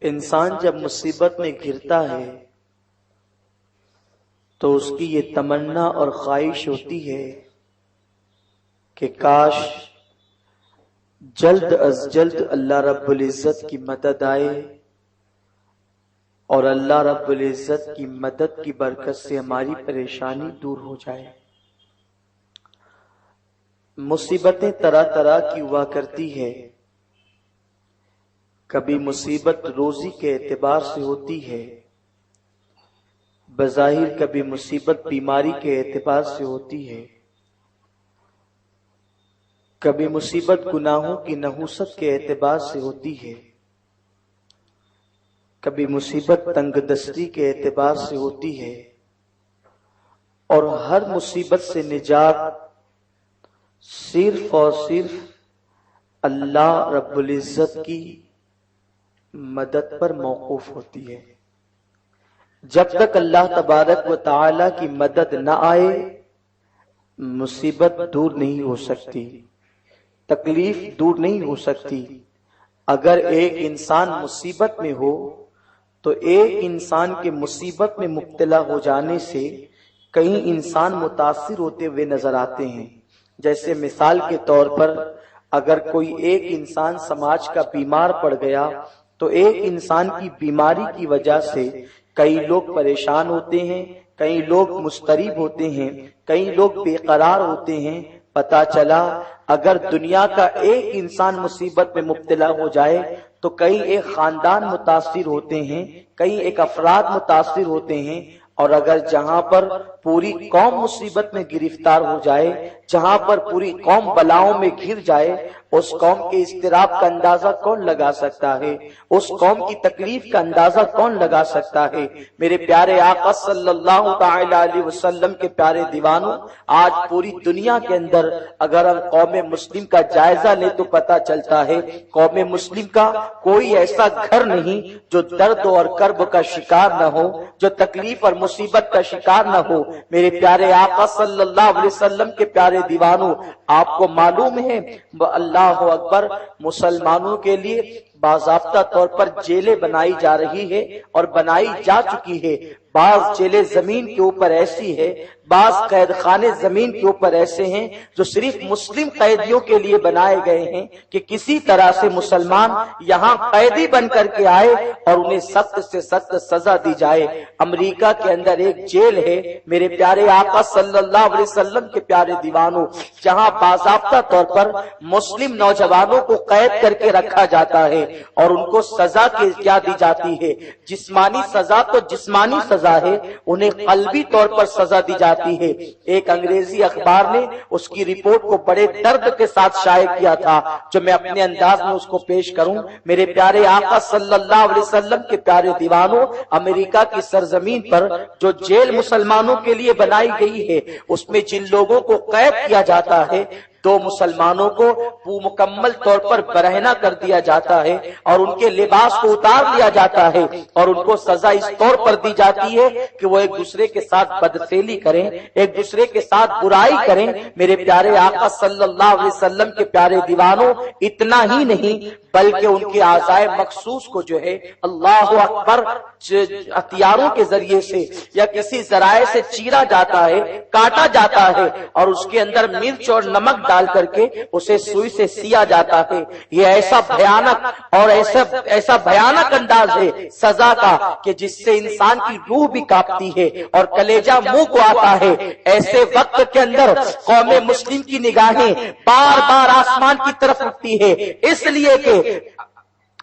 انسان جب مصیبت میں گرتا ہے تو اس کی یہ تمنا اور خواہش ہوتی ہے کہ کاش جلد از جلد اللہ رب العزت کی مدد آئے اور اللہ رب العزت کی مدد کی برکت سے ہماری پریشانی دور ہو جائے۔ مصیبتیں طرح طرح کی ہوا کرتی ہے، کبھی مصیبت روزی کے اعتبار سے ہوتی ہے، بظاہر کبھی مصیبت بیماری کے اعتبار سے ہوتی ہے، کبھی مصیبت گناہوں کی نحوست کے اعتبار سے ہوتی ہے، کبھی مصیبت تنگ دستی کے اعتبار سے ہوتی ہے، اور ہر مصیبت سے نجات صرف اور صرف اللہ رب العزت کی مدد پر موقوف ہوتی ہے۔ جب تک اللہ تبارک و تعالی کی مدد نہ آئے مصیبت دور نہیں ہو سکتی، تکلیف دور نہیں ہو سکتی۔ اگر ایک انسان مصیبت میں ہو تو ایک انسان کے مصیبت میں مبتلا ہو جانے سے کئی انسان متاثر ہوتے ہوئے نظر آتے ہیں۔ جیسے مثال کے طور پر اگر کوئی ایک انسان سماج کا بیمار پڑ گیا تو ایک انسان کی بیماری کی وجہ سے کئی لوگ پریشان ہوتے ہیں، کئی لوگ مضطرب ہوتے ہیں، کئی لوگ بے قرار ہوتے ہیں۔ پتہ چلا اگر دنیا کا ایک انسان مصیبت میں مبتلا ہو جائے تو کئی ایک خاندان متاثر ہوتے ہیں، کئی ایک افراد متاثر ہوتے ہیں، اور اگر جہاں پر پوری قوم مصیبت میں گرفتار ہو جائے، جہاں پر پوری قوم بلاؤں میں گھر جائے، اس قوم کے اضطراب کا اندازہ کون لگا سکتا ہے؟ اس قوم کی تکلیف کا اندازہ کون لگا سکتا ہے؟ میرے پیارے آقا صلی اللہ تعالی علیہ وسلم کے پیارے دیوانوں، آج پوری دنیا کے اندر اگر ہم قوم مسلم کا جائزہ لیں تو پتہ چلتا ہے قوم مسلم کا کوئی ایسا گھر نہیں جو درد اور کرب کا شکار نہ ہو، جو تکلیف اور مصیبت کا شکار نہ ہو۔ میرے پیارے آقا صلی اللہ علیہ وسلم کے پیارے دیوانوں، آپ کو معلوم ہے اللہ اکبر، مسلمانوں کے لیے باضابطہ طور پر جیلیں بنائی جا رہی ہے اور بنائی جا چکی ہے۔ بعض جیلیں زمین کے اوپر ایسی ہے، بعض قید خانے زمین کے اوپر ایسے ہیں جو صرف مسلم قیدیوں کے لیے بنائے گئے ہیں کہ کسی طرح سے مسلمان یہاں قیدی بن کر کے آئے اور انہیں سخت سے سخت سزا دی جائے۔ امریکہ کے اندر ایک جیل ہے میرے پیارے آقا صلی اللہ علیہ وسلم کے پیارے دیوانوں، جہاں باضابطہ طور پر مسلم نوجوانوں کو قید کر کے رکھا جاتا ہے اور ان کو سزا کیا دی جاتی ہے؟ جسمانی سزا تو جسمانی سزا ہے، انہیں قلبی طور پر سزا دی جاتی ہے۔ ایک انگریزی اخبار نے اس کی رپورٹ کو بڑے درد کے ساتھ شائع کیا تھا، جو میں اپنے انداز میں اس کو پیش کروں۔ میرے پیارے آقا صلی اللہ علیہ وسلم کے پیارے دیوانوں، امریکہ کی سرزمین پر جو جیل مسلمانوں کے لیے بنائی گئی ہے اس میں جن لوگوں کو قید کیا جاتا ہے، دو مسلمانوں کو مکمل طور پر برہنہ کر دیا جاتا ہے اور ان کے لباس کو اتار دیا جاتا ہے اور ان کو سزا اس طور پر دی جاتی ہے کہ وہ ایک دوسرے کے ساتھ بدفعلی کریں، ایک دوسرے کے ساتھ برائی کریں۔ میرے پیارے آقا صلی اللہ علیہ وسلم کے پیارے دیوانوں، اتنا ہی نہیں بلکہ ان کے اعضائے مخصوص کو جو ہے اللہ اکبر ہتھیاروں کے ذریعے سے یا کسی ذرائع سے چیرا جاتا ہے، کاٹا جاتا ہے اور اس کے اندر مرچ اور نمک ڈال کر کے اسے سوئی سے سیا جاتا ہے۔ یہ ایسا بھیانک اور ایسا بھیانک انداز ہے سزا کا کہ جس سے انسان کی روح بھی کانپتی ہے اور کلیجہ منہ کو آتا ہے۔ ایسے وقت کے اندر قوم مسلم کی نگاہیں بار بار آسمان کی طرف اٹھتی ہے، اس لیے کہ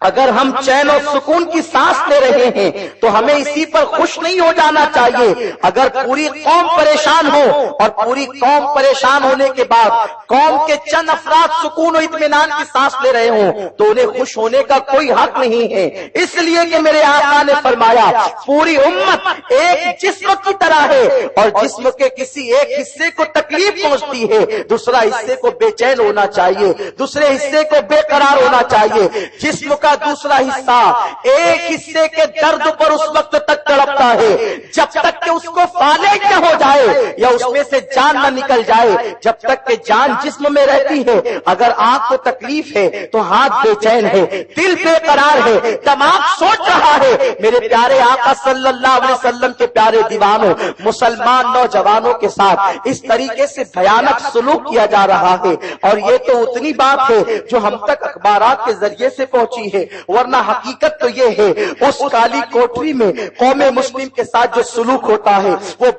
اگر ہم چین اور سکون کی سانس لے رہے ہیں تو ہمیں اسی پر خوش نہیں ہو جانا چاہیے۔ اگر پوری قوم پریشان ہو اور پوری قوم پریشان ہونے کے بعد قوم کے چند افراد سکون و اطمینان کی سانس لے رہے ہوں تو انہیں خوش ہونے کا کوئی حق نہیں ہے، اس لیے کہ میرے آقا نے فرمایا پوری امت ایک جسم کی طرح ہے اور جسم کے کسی ایک حصے کو تکلیف پہنچتی ہے، دوسرا حصے کو بے چین ہونا چاہیے، دوسرے حصے کو بے قرار ہونا چاہیے۔ جسم کا دوسرا حصہ ایک حصے کے درد پر اس وقت تک تڑپتا ہے جب تک کہ اس کو فالج نہ ہو جائے یا اس میں سے جان نہ نکل جائے، جب تک کہ جان جسم میں رہتی ہے۔ اگر آنکھ کو تکلیف ہے تو ہاتھ بے چین ہے، دل بے قرار ہے، دماغ سوچ رہا ہے۔ میرے پیارے آقا صلی اللہ علیہ وسلم کے پیارے دیوانوں، مسلمان نوجوانوں کے ساتھ اس طریقے سے بھیانک سلوک کیا جا رہا ہے، اور یہ تو اتنی بات ہے جو ہم تک اخبارات کے ذریعے سے پہنچی ہے، ورنہ حقیقت تو یہ ہے اس کالی کوٹری میں قوم مسلم کے ساتھ جو سلوک ہوتا ہے وہ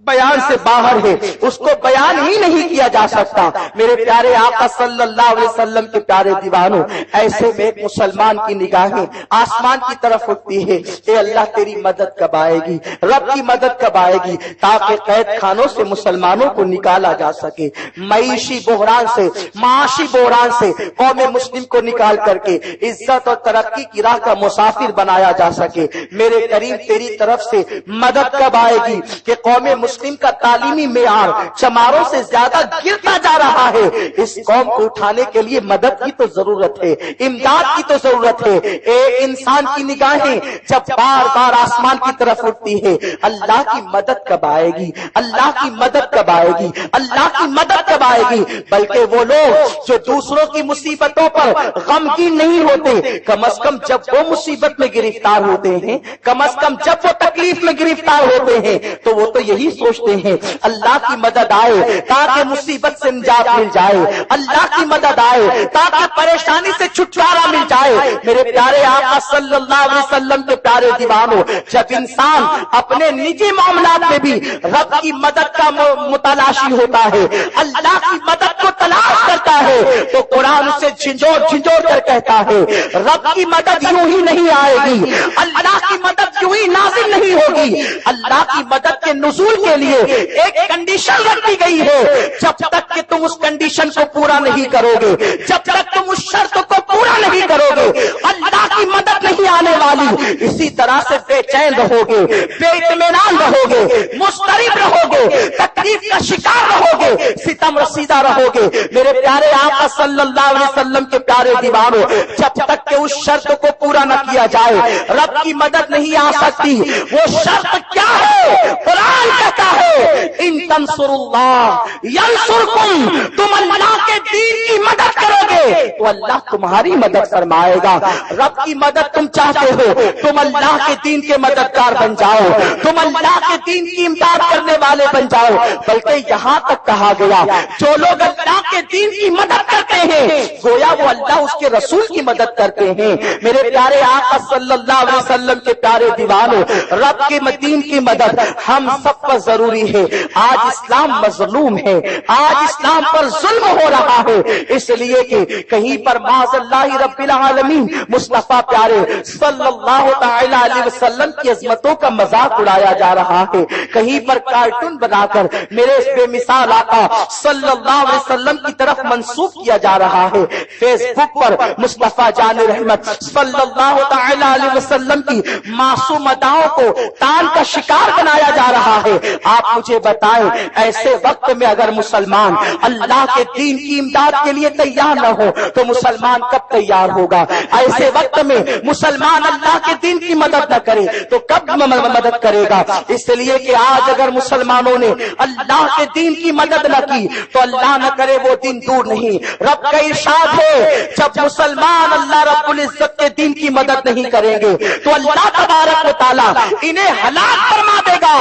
بیان سے باہر ہے، اس کو بیان ہی نہیں کیا جا سکتا۔ میرے پیارے آقا صلی اللہ علیہ وسلم کے پیارے دیوانوں، ایسے میں ایک مسلمان کی نگاہیں آسمان کی طرف اٹھتی ہے، اے اللہ تیری مدد کب آئے گی، رب کی مدد کب آئے گی، تاکہ قید خانوں سے مسلمانوں کو نکالا جا سکے، معیشی بحران سے، معاشی بحران سے قوم مسلم کو نکال کر کے عزت اور ترقی کی راہ کا مسافر بنایا جا سکے۔ میرے کریم تیری طرف سے مدد کب آئے گی کہ قوم مسلم کا تعلیمی معیار چماروں سے زیادہ گرتا جا رہا ہے؟ اس قوم کو اٹھانے کے لیے مدد کی تو ضرورت ہے، امداد کی تو ضرورت ہے۔ ایک انسان کی نگاہیں جب بار بار آسمان کی طرف اٹھتی ہے، اللہ کی مدد کب آئے گی، اللہ کی مدد کب آئے گی، اللہ کی مدد کب آئے گی؟ بلکہ وہ لوگ جو دوسروں کی مصیبتوں پر غمگین نہیں ہوتے، کم از کم جب وہ مصیبت میں گرفتار ہوتے ہیں، کم از کم جب وہ تکلیف میں گرفتار ہوتے ہیں، تو وہ تو یہی سوچتے ہیں اللہ کی مدد آئے تاکہ مصیبت سے نجات مل جائے، اللہ کی مدد آئے تاکہ پریشانی سے چھٹکارا مل جائے۔ میرے پیارے آقا صلی اللہ علیہ وسلم کے پیارے دیوانوں، جب انسان اپنے نجی معاملات میں بھی رب کی مدد کا متلاشی ہوتا ہے، اللہ کی مدد کو تلاش کرتا ہے، تو قرآن اسے جھنجھوڑ جھنجھوڑ کر کہتا ہے رب کی مدد یوں ہی نہیں آئے گی، اللہ کی مدد یوں ہی نازل نہیں ہوگی۔ اللہ کی مدد کے نزول کے لیے ایک کنڈیشن رکھی گئی ہے، جب تک کہ تم اس کنڈیشن کو پورا نہیں کرو گے، جب تک تم اس شرط کو پورا نہیں کرو گے، اللہ کی مدد نہیں آنے والی۔ اسی طرح سے بے چین رہو گے، بے اطمینان رہو گے، مضطرب رہو گے، تکلیف کا شکار رہو گے، ستم رسیدہ رہو گے۔ میرے پیارے آقا صلی اللہ علیہ وسلم کے پیارے دیوانوں، جب تک کہ اس شرط کو پورا نہ کیا جائے رب کی مدد نہیں آ سکتی۔ وہ شرط کیا ہے؟ قرآن کہتا ہے ان تنصر اللہ ینصرکم، تم اللہ کے دین کی مدد کرو گے تو اللہ تمہاری مدد فرمائے گا۔ رب کی مدد تم چاہتے ہو، تم اللہ کے دین کے مددگار بن جاؤ، تم اللہ کے دین کی امداد کرنے والے بن جاؤ۔ بلکہ یہاں تک کہا گیا جو لوگ اللہ کے دین کی مدد کرتے ہیں گویا وہ اللہ اس کے رسول کی مدد کرتے ہیں۔ میرے پیارے آقا صلی اللہ علیہ وسلم کے پیارے دیوانوں، رب کے دین کی مدد ہم سب پر ضروری ہے۔ آج اسلام مظلوم ہے، آج اسلام پر ظلم ہو رہا ہے، اس لیے کہ کہیں پر معاذ اللہ رب العالمین مصطفیٰ پیارے صلی اللہ تعالی علیہ وسلم کی عظمتوں کا مذاق اڑایا جا رہا ہے، کہیں پر کارٹون بنا کر میرے اس بے مثال آقا صلی اللہ علیہ وسلم کی طرف منسوب کیا جا رہا ہے، فیس بک پر مصطفیٰ جان رحمت صلی اللہ تعالی علیہ وسلم کی معصوم اداؤں کو تان کا شکار بنایا جا رہا ہے۔ آپ مجھے بتائیں ایسے وقت میں اگر مسلمان اللہ کے دین کی امداد کے لیے تیار نہ ہو تو مسلمان کب تیار ہوگا؟ ایسے وقت میں مسلمان اللہ کے دین کی مدد نہ کرے تو کب مدد کرے گا؟ اس لیے کہ آج اگر مسلمانوں نے اللہ کے دین کی مدد نہ کی تو اللہ نہ کرے وہ دن دور نہیں۔ رب کا ارشاد ہے جب مسلمان اللہ رب العزت کے دین کی مدد نہیں کریں گے تو اللہ تبارک و تعالیٰ انہیں ہلاک فرما دے گا،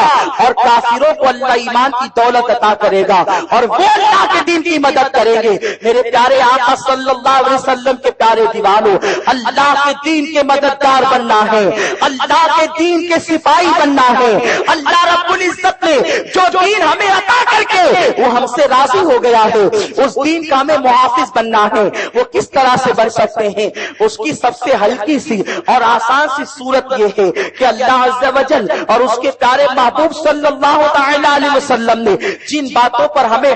اور کافروں کو اللہ ایمان کی دولت عطا کرے گا اور وہ اللہ کے دین کی مدد کریں گے۔ میرے پیارے آقا صلی اللہ علیہ وسلم کے پیارے دیوانوں، اللہ کے دین کے مددگار بننا ہے، اللہ کے دین کے سپاہی بننا ہے۔ اللہ رب العزت نے جو دین ہمیں عطا کر کے وہ ہم سے راضی ہو گیا ہے اس دین کا ہمیں محافظ بننا ہے۔ وہ کس طرح سے بن سکتے ہیں؟ اس کی سب سے ہلکی سی اور آسان سی صورت یہ ہے کہ اللہ عز و جل اور اس کے ہمارے محبوب صلی اللہ تعالی علیہ وسلم نے جن باتوں پر ہمیں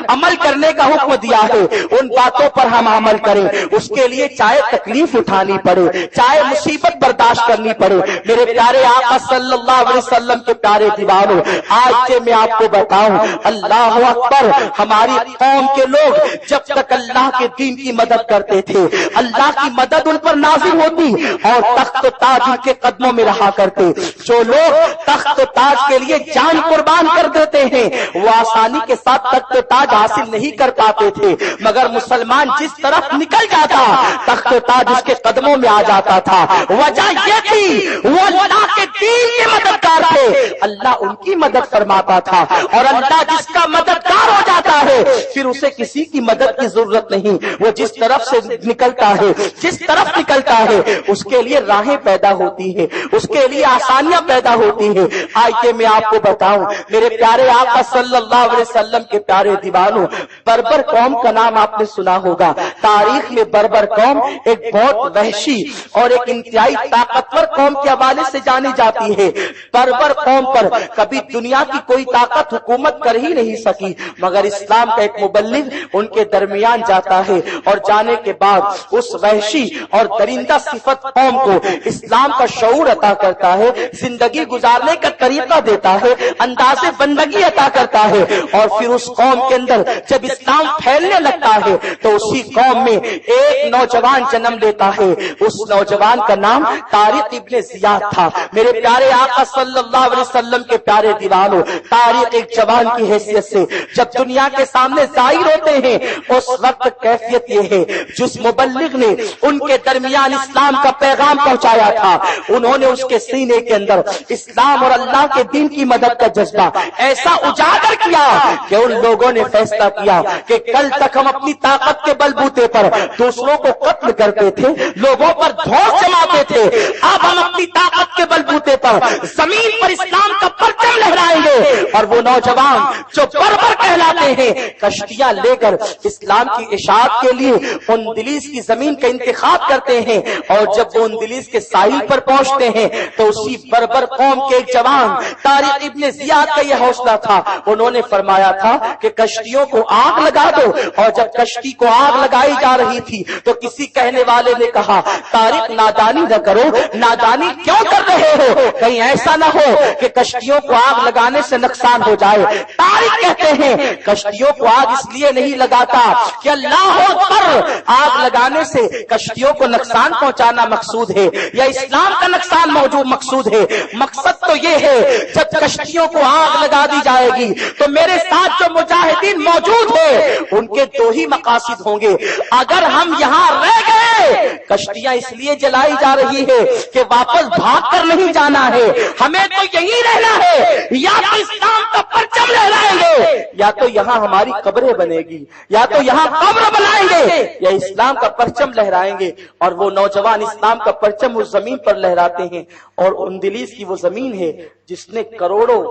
عمل کرنے کا حکم دیا ہے ان باتوں پر ہم عمل کریں، اس کے لیے چاہے تکلیف اٹھانی پڑے، چاہے مصیبت برداشت کرنی پڑے۔ میرے پیارے آقا صلی اللہ علیہ وسلم کے پیارے دیوانوں، آج سے میں آپ کو بتاؤں، اللہ اکبر، ہماری قوم کے لوگ جب تک اللہ کے دین کی مدد کرتے تھے اللہ کی مدد ان پر نازل ہوتی اور تخت و تاج ان کے قدموں میں رہا کرتے۔ جو لوگ تخت و تاج کے لیے جان قربان کر دیتے ہیں وہ آسانی کے ساتھ تخت و تاج حاصل نہیں کر پاتے تھے، مگر مسلمان جس طرف نکل جاتا تخت و تاج اس کے قدموں میں آ جاتا تھا۔ وجہ یہ تھی وہ اللہ کے دین کے مددگار تھے، اللہ ان کی مدد فرماتا تھا، اور اللہ جس کا مددگار ہو جاتا ہے پھر اسے کسی کی مدد کی ضرورت نہیں، وہ جس طرف سے نکلتا ہے جس طرف نکلتا ہے اس کے لیے راہیں پیدا ہوتی ہے، اس کے لیے آسانیاں پیدا ہوتی ہیں۔ آئیے میں آپ کو بتاؤں، میرے پیارے آقا صلی اللہ علیہ وسلم کے پیارے دیوانوں، بربر قوم کا نام آپ نے سنا ہوگا۔ تاریخ میں بربر قوم ایک بہت وحشی اور ایک انتہائی طاقتور قوم کے حوالے سے جانی جاتی ہے۔ بربر قوم پر کبھی دنیا کی کوئی طاقت حکومت کر ہی نہیں سکی، مگر اسلام کا ایک مبلغ ان کے درمیان جاتا ہے اور جانے کے بعد اس وحشی اور درندہ صفت قوم کو اسلام کا شعور عطا کرتا ہے، زندگی گزارنے کا طریقہ دیتا ہے، انداز بندگی عطا کرتا ہے، اور پھر اس قوم کے اندر جب اسلام پھیلنے لگتا ہے تو اسی قوم میں ایک نوجوان جنم لیتا ہے۔ اس نوجوان کا نام طارق ابن زیاد تھا۔ میرے پیارے آقا صلی اللہ علیہ وسلم کے پیارے دیوانوں، طارق ایک جوان کی حیثیت سے جب دنیا کے سامنے ظاہر ہوتے ہیں اس وقت کیفیت یہ ہے، جس مبلغ نے ان کے درمیان اسلام کا پیغام پہنچایا تھا انہوں نے اس کے سینے کے اندر اسلام اور اللہ کے دین کی مدد کا جذبہ ایسا اجاگر کیا کہ ان لوگوں نے فیصلہ کیا کہ کل تک ہم اپنی طاقت کے بل بوتے پر دوسروں کو قتل کرتے تھے، لوگوں پر دھوس جماتے تھے، اب ہم اپنی طاقت کے بل بوتے پر زمین پر اسلام کا پرچم لہرائیں گے۔ اور وہ نوجوان جو بربر کہلاتے ہیں کشتیاں لے کر اسلام کی اشاعت کے لیے اندلیس کی زمین کا انتخاب کرتے ہیں، اور جب وہ اندلیس کے ساحل پر پہنچتے ہیں تو اسی بربر قوم کے ایک جوان طارق ابن زیاد کا یہ حوصلہ تھا، انہوں نے فرمایا تھا کہ کشتیوں کو آگ لگا دو، اور جب کشتی کو آگ لگائی جا رہی تھی تو کسی کہنے والے نے کہا طارق نادانی نہ کرو، نادانی کیوں کر رہے ہو، کہیں ایسا نہ ہو کہ کشتیوں کو آگ لگانے سے نقصان ہو جائے۔ طارق کہتے ہیں کشتیوں کو آگ اس لیے نہیں لگاتا کہ اللہ اکبر، آگ لگانے سے کشتیوں کو نقصان پہنچانا مقصود ہے یا اسلام کا نقصان موجود مقصود ہے؟ مقصد تو یہ ہے جب کشتیوں کو آگ لگا دی جائے گی تو میرے ساتھ جو مجاہدین موجود ہیں ان کے دو ہی مقاصد ہوں گے، اگر ہم یہاں رہ گئے کشتیاں اس لیے جلائی جا رہی ہے کہ واپس بھاگ کر نہیں جانا ہے، ہمیں تو یہی رہنا ہے، یا تو اسلام کا پرچم لہرائیں گے یا تو یہاں ہماری قبریں بنے گی، یا تو یہاں قبر بنائیں گے یا اسلام کا پرچم لہرائیں گے۔ اور وہ نوجوان اسلام کا پرچم اس زمین پر لہراتے ہیں، اور اندلیس کی وہ زمین ہے جس نے کروڑوں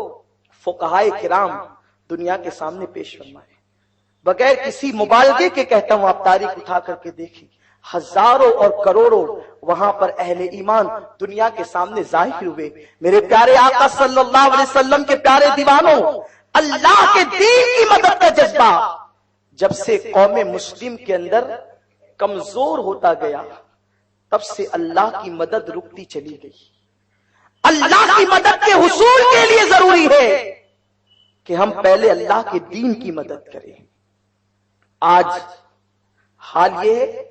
فقہائے کرام دنیا کے سامنے پیش فرمائے۔ بغیر کسی مبالغے کے کہتا ہوں، آپ تاریخ اٹھا کر کے دیکھیں، ہزاروں اور کروڑوں وہاں پر اہل ایمان دنیا کے سامنے ظاہر ہوئے۔ میرے پیارے آقا صلی اللہ علیہ وسلم کے پیارے دیوانوں، اللہ کے دین کی مدد کا جذبہ جب سے قوم مسلم کے اندر کمزور ہوتا گیا تب سے اللہ کی مدد رکتی چلی گئی۔ اللہ کی مدد کے حصول کے لیے ضروری ہے کہ ہم پہلے اللہ کے دین کی مدد کریں۔ آج حال یہ ہے،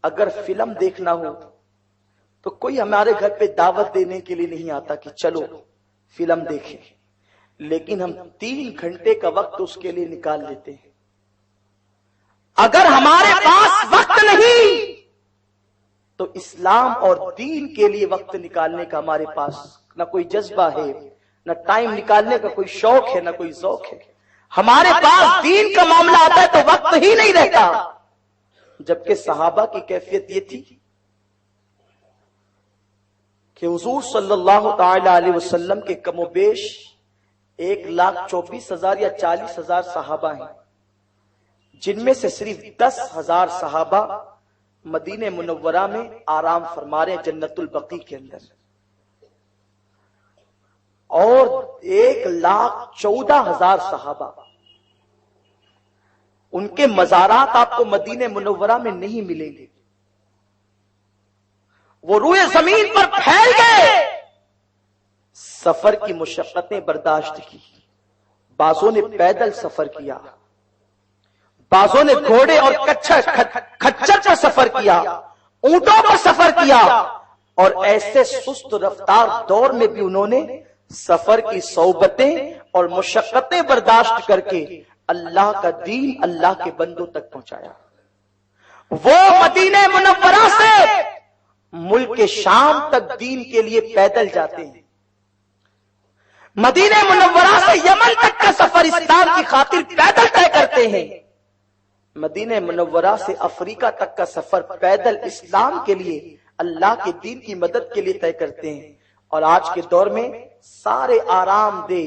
اگر فلم دیکھنا ہو تو کوئی ہمارے گھر پہ دعوت دینے کے لیے نہیں آتا کہ چلو فلم دیکھیں، لیکن ہم 3 گھنٹے کا وقت اس کے لیے نکال لیتے ہیں۔ اگر ہمارے پاس وقت نہیں تو اسلام اور دین کے لیے وقت نکالنے کا ہمارے پاس نہ کوئی جذبہ ہے، نہ ٹائم نکالنے کا کوئی شوق ہے، نہ کوئی ذوق ہے۔ ہمارے پاس دین کا معاملہ آتا ہے تو وقت ہی نہیں رہتا۔ جبکہ صحابہ کی کیفیت یہ تھی کہ حضور صلی اللہ تعالی علیہ وسلم کے کم و بیش 1,24,000 یا 40,000 صحابہ ہیں، جن میں سے صرف 10,000 صحابہ مدینہ منورہ میں آرام فرما رہے ہیں جنت البقیع کے اندر۔ اور 1,14,000 صحابہ. ان کے مزارات آپ کو مدینہ منورہ میں نہیں ملیں گے. وہ روئے زمین پر پھیل گئے. سفر کی مشقتیں برداشت کی. بعضوں نے پیدل سفر کیا، بعضوں نے گھوڑے اور کچھر پر سفر کیا، اونٹوں پر سفر کیا، اور ایسے سست رفتار دور میں بھی انہوں نے سفر کی صعوبتیں اور مشقتیں برداشت کر کے اللہ کا دین اللہ کے بندوں تک پہنچایا. وہ مدینہ منورہ سے ملک شام تک دین کے لیے پیدل جاتے ہیں. مدینہ منورہ سے یمن تک کا سفر اسلام کی خاطر پیدل طے کرتے ہیں. مدینہ منورہ سے افریقہ تک کا سفر پیدل اسلام کے لیے، اللہ کے دین کی مدد کے لیے طے کرتے ہیں. اور آج کے دور میں سارے آرام دہ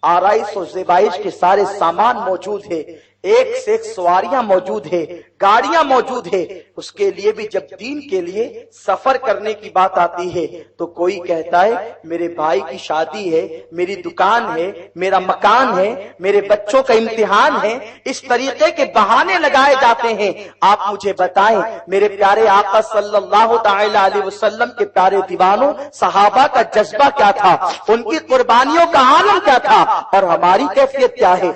آرائش و زیبائش کے سارے سامان موجود ہے، ایک سے ایک سواریاں موجود ہے، گاڑیاں موجود ہے. اس کے لیے بھی جب دین کے لیے سفر کرنے کی بات آتی ہے تو کوئی کہتا ہے میرے بھائی کی شادی ہے، میری دکان ہے، میرا مکان ہے، میرے بچوں کا امتحان ہے. اس طریقے کے بہانے لگائے جاتے ہیں. آپ مجھے بتائیں میرے پیارے آقا صلی اللہ تعالی علیہ وسلم کے پیارے دیوانوں، صحابہ کا جذبہ کیا تھا، ان کی قربانیوں کا عالم کیا تھا، اور ہماری کیفیت کیا ہے؟